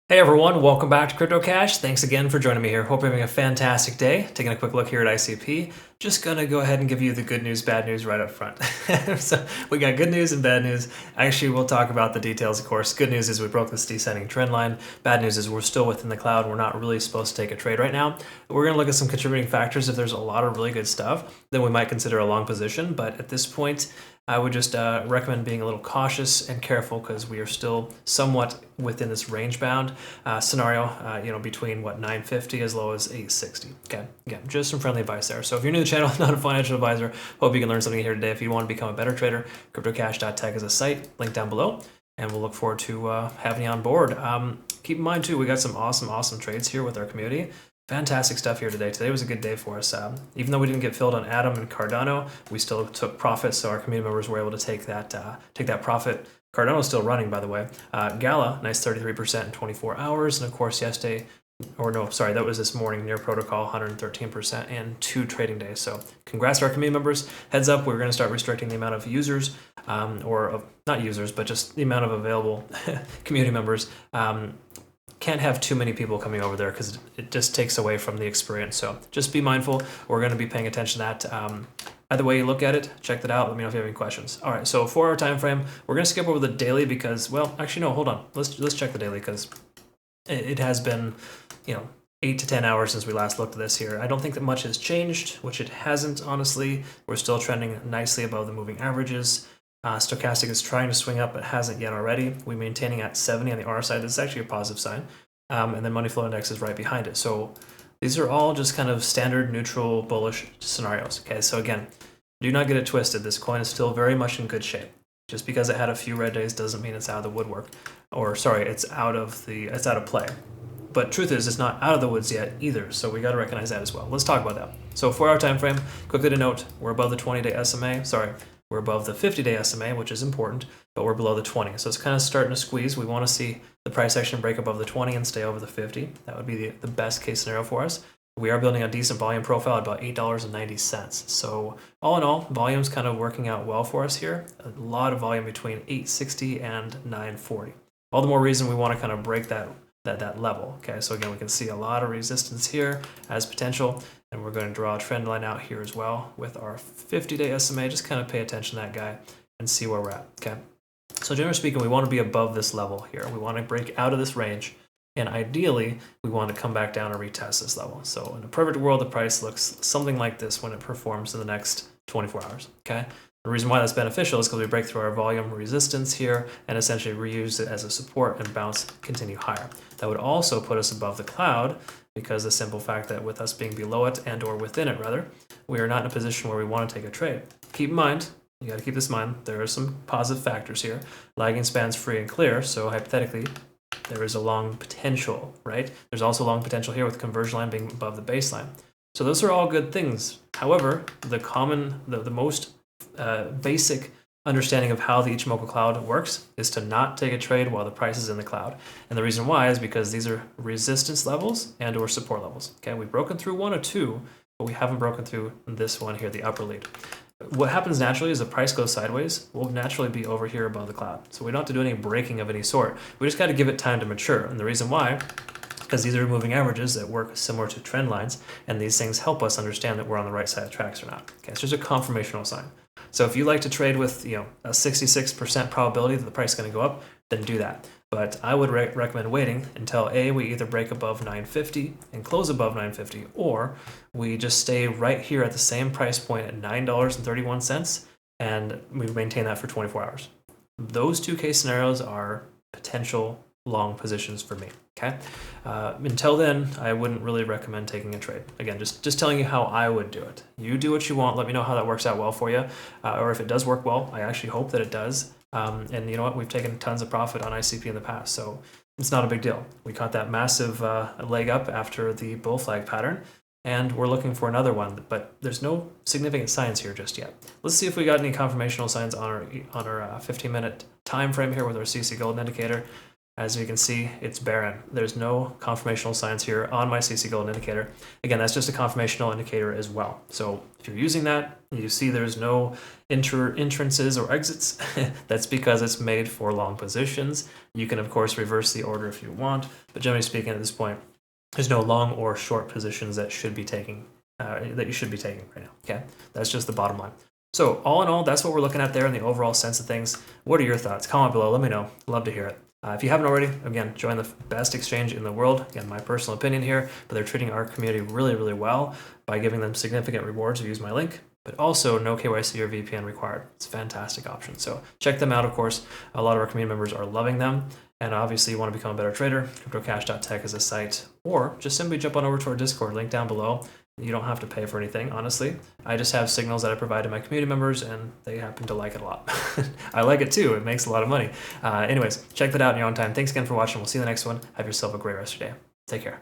Hey everyone, welcome back to Crypto Cash. Thanks again for joining me here. Hope you're having a fantastic day. Taking a quick look here at ICP. Just gonna go ahead and give you the good news, bad news right up front. So we got good news and bad news. Actually, we'll talk about the details, of course. Good news is we broke this descending trend line. Bad news is we're still within the cloud. We're not really supposed to take a trade right now. We're gonna look at some contributing factors. If there's a lot of really good stuff, then we might consider a long position. But at this point, I would just recommend being a little cautious and careful because we are still somewhat within this range bound scenario, between 950 as low as 860. Okay, again, just some friendly advice there. So if you're new to the channel, not a financial advisor, hope you can learn something here today. If you want to become a better trader, cryptocash.tech is a site, link down below, and we'll look forward to having you on board. Keep in mind too, we got some awesome trades here with our community. Fantastic stuff here today. Today was a good day for us. Even though we didn't get filled on Atom and Cardano, we still took profit, so our community members were able to take that profit. Cardano's still running, by the way. Gala, nice 33% in 24 hours, and of course yesterday, that was this morning, near protocol, 113% in 2 trading days. So congrats to our community members. Heads up, we're going to start restricting the amount of users, not users, but just the amount of available community members. Can't have too many people coming over there because it just takes away from the experience. So just be mindful. We're going to be paying attention to that. Either way you look at it, check that out. Let me know if you have any questions. All right, so 4 hour time frame. We're going to skip over the daily because, well, actually no, hold on. Let's check the daily because it has been, 8 to 10 hours since we last looked at this here. I don't think that much has changed, which it hasn't, honestly. We're still trending nicely above the moving averages. Stochastic is trying to swing up, but hasn't yet already. We're maintaining at 70 on the R side. This is actually a positive sign. And then money flow index is right behind it. So these are all just kind of standard neutral bullish scenarios. Okay, so again, do not get it twisted. This coin is still very much in good shape. Just because it had a few red days doesn't mean it's out of the woodwork. It's out of play. But truth is, it's not out of the woods yet either, so we got to recognize that as well. Let's talk about that. So 4 hour time frame, quickly to note, we're above the 20-day SMA. We're above the 50-day SMA, which is important, but we're below the 20. So it's kind of starting to squeeze. We want to see the price action break above the 20 and stay over the 50. That would be the best case scenario for us. We are building a decent volume profile at about $8.90. So all in all, volume's kind of working out well for us here. A lot of volume between 860 and 940. All the more reason we want to kind of break that level. Okay, so again, we can see a lot of resistance here as potential, and we're going to draw a trend line out here as well with our 50-day SMA. Just kind of pay attention to that guy and see where we're at. Okay, so generally speaking, we want to be above this level here. We want to break out of this range, and ideally, we want to come back down and retest this level. So in a perfect world, the price looks something like this when it performs in the next 24 hours. Okay. The reason why that's beneficial is because we break through our volume resistance here and essentially reuse it as a support and bounce, continue higher. That would also put us above the cloud because the simple fact that with us being below it and or within it rather, we are not in a position where we want to take a trade. Keep in mind, you got to keep this in mind, there are some positive factors here. Lagging spans free and clear, so hypothetically, there is a long potential, right? There's also long potential here with conversion line being above the baseline. So those are all good things. However, the most basic understanding of how the Ichimoku cloud works is to not take a trade while the price is in the cloud. And the reason why is because these are resistance levels and or support levels. Okay, we've broken through 1 or 2, but we haven't broken through this one here, the upper lead. What happens naturally is the price goes sideways, we'll naturally be over here above the cloud. So we don't have to do any breaking of any sort. We just got to give it time to mature. And the reason why, because these are moving averages that work similar to trend lines, and these things help us understand that we're on the right side of tracks or not. Okay, it's just a confirmational sign. So if you like to trade with a 66% probability that the price is going to go up, then do that. But I would recommend waiting until we either break above 950 and close above 950, or we just stay right here at the same price point at $9.31, and we maintain that for 24 hours. Those 2 case scenarios are potential long positions for me. Okay. Until then, I wouldn't really recommend taking a trade. Again, just telling you how I would do it. You do what you want. Let me know how that works out well for you, or if it does work well. I actually hope that it does. And you know what? We've taken tons of profit on ICP in the past, so it's not a big deal. We caught that massive leg up after the bull flag pattern, and we're looking for another one, but there's no significant signs here just yet. Let's see if we got any confirmational signs on our 15-minute time frame here with our CC Golden indicator. as you can see, it's barren. There's no confirmational signs here on my CC Gold indicator. Again, that's just a confirmational indicator as well. So if you're using that, you see there's no entrances or exits. That's because it's made for long positions. You can, of course, reverse the order if you want, but generally speaking, at this point, there's no long or short positions that should be taking that you should be taking right now. Okay, that's just the bottom line. So all in all, that's what we're looking at there in the overall sense of things. What are your thoughts? Comment below. Let me know. Love to hear it. If you haven't already, again, join the best exchange in the world. Again, my personal opinion here, but they're treating our community really, really well by giving them significant rewards to use my link, but also no KYC or VPN required. It's a fantastic option. So check them out, of course. A lot of our community members are loving them. And obviously you want to become a better trader, cryptocash.tech is a site, or just simply jump on over to our Discord, link down below. You don't have to pay for anything, honestly. I just have signals that I provide to my community members, and they happen to like it a lot. I like it too. It makes a lot of money. Anyways, check that out in your own time. Thanks again for watching. We'll see you in the next one. Have yourself a great rest of your day. Take care.